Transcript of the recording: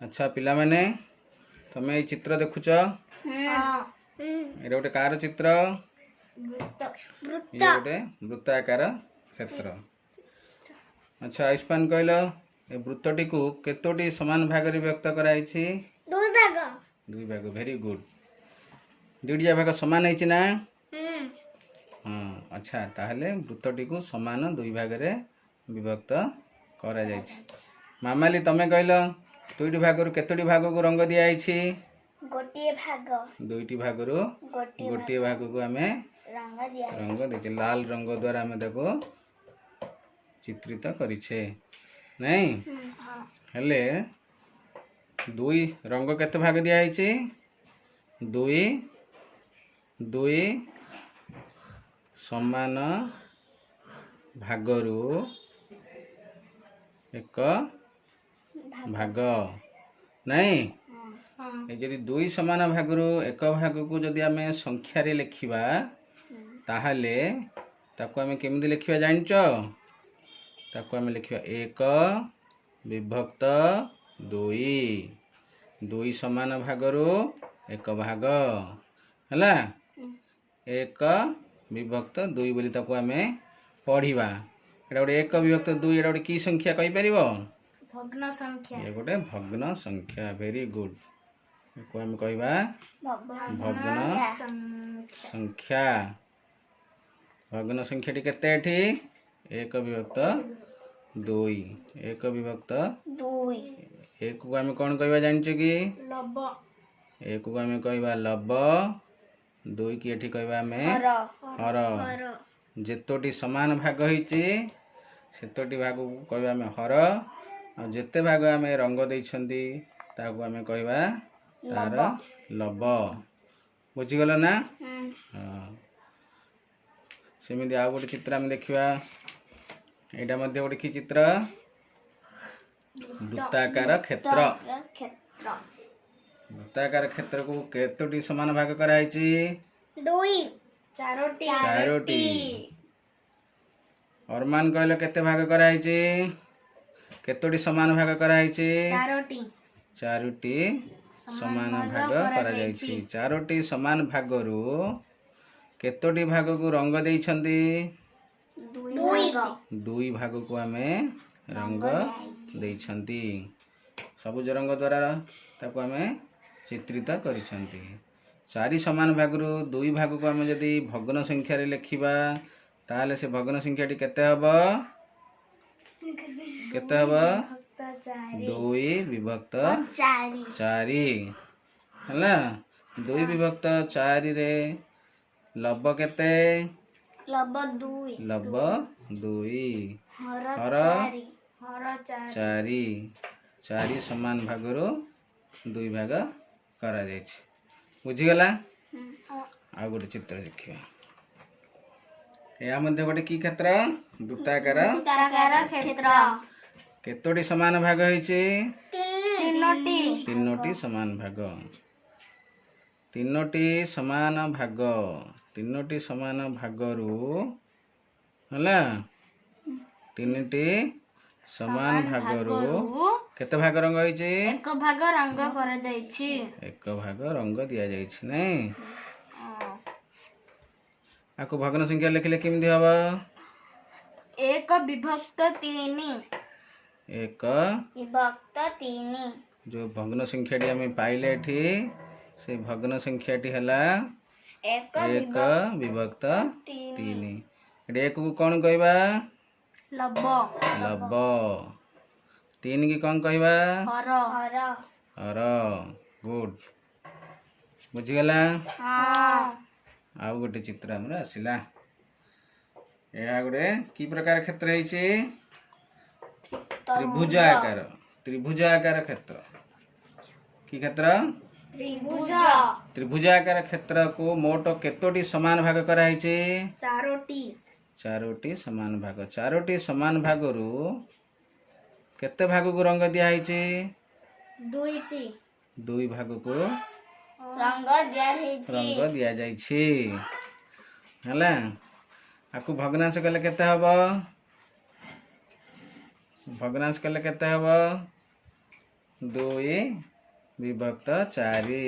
अच्छा पिला माने तमे चित्र देखुच गोटे कार चित्र ये गोटे वृत्ताकार क्षेत्र। अच्छा आयुष्मान कहल ए वृत्तटी को केतोटी समान भाग रे व्यक्त कराइछि? दुई भाग। Very good. दुईटा भाग समान है ना? हाँ अच्छा ताहले वृत्तटी को समान दुई भाग रे विभक्त करा जाइछि। मामाली तमे कहल दुईटी भाग केतोटी भाग को रंग दिया जाइछि? गोटिए भाग। दुईटी भाग गोटिए भाग को आमे रंग देछे। लाल रंग द्वारा आमे देखो चित्रित करिछे नहीं? हेले दुई रंग केते भाग दिया जाइछि? दुई दुई समान भागरू एक भाग नहीं? यदि दुई समान भागरू एक भाग को जदि आमे संख्या रे लिखिबा ताहले ताको आमे केमिति लिखिबा जानिच? ताको आमे लिखिबा एक विभक्त दुई। दुई समान भागरू एक भाग हला एक विभक्त दुई बोली ताको आमे पढ़िबा। एटा गोटे एक विभक्त दुई एटा गोटे की संख्या कहि परिबो? भग्न संख्या। ये गोटे भग्न संख्या। Very good. को हम कहबा भग्न संख्या। भग्न संख्या टी केते एठी? एक विभक्त दुई। एक विभक्त दुई। एक को हम कोन कहबा जानिछ कि? लब। एक को हम कहबा लब। दुई की एठी कहबा हमें हर। जेतोटी समान भाग होईची सेतोटी भाग को कहबा हमें हर। और जेते भाग हमें रंग दैछंती ताको हमें कहबा तार लब। बुझी गलो ना? हां सेमिति आ गोटे चित्र हम देखिबा। एटा मध्ये गोटे की चित्र? वृत्ताकार क्षेत्र। वृत्ताकार क्षेत्र को केतोटी समान भाग कराइछि? दुई। चारोटी। चारोटी। अरमान कहले केते भाग कराइछि? केतोटी समान भाग कराइछि? चारोटी। चारोटी समान भाग करा जाइछि। चारोटी समान भागरू केतोटी भाग को रंग दैछंती? दुई। दुई भाग को हमें रंग दैछंती। सबुज रंग द्वारा ताको हमें चित्रित करिछंती। चारि समान भागरू दुई भाग को हमें यदि भग्न संख्या रे लिखिबा ताले से भग्न संख्या टी केते हबो? केते हबो? दुई विभक्त चारि हला। दुई विभक्त चारि रे लब केते? लब दुई। लब दुई। हर चारि। चारि समान भागरू दुई भाग करा जाइछि। बुझी गला? आ गोटे चित्र देखिबा। या मध्ये गोटे की क्षेत्र? वृत्ताकार क्षेत्र। केतोटी समान भाग होईछि? तीनोटी। तीनोटी समान भाग। तीनोटी समान भाग। तीनोटी समान भागरू हला तीनोटी समान भागरू केते भाग रंग होईछि? एक भाग रंग करा जाइछि। एक भाग रंग दिया जाइछि नहीं? आको भग्न संख्या लिखले केमिति हबो? एक विभक्त तीन। एक विभक्त तीन। जो भग्न संख्या टी हमें पाइले एठी से भग्न संख्या टी हला एक विभक्त तीन। एक को कौन कहबा? लब। लब। तीन की कौन कहबा? हर। हर। गुड। बुझी गला? हां। आउ गोटे चित्र हमरा आसिला। एहा गोटे की प्रकार क्षेत्र हैछि? त्रिभुजाकार। त्रिभुजाकार क्षेत्र। की क्षेत्र? त्रिभुज। त्रिभुजाकार क्षेत्र को मोट केतोटी समान भाग करा हैछि? चारोटी। चारोटी समान भाग। चारोटी समान भागरू केते भाग को रंग दिया हैछि? दुईटी। दुई भाग को रंग दिया जाइछि हला। आकु भग्नांश कले केते हबो? भग्नांश कले केते हबो? 2 ବିଭକ୍ତ 4।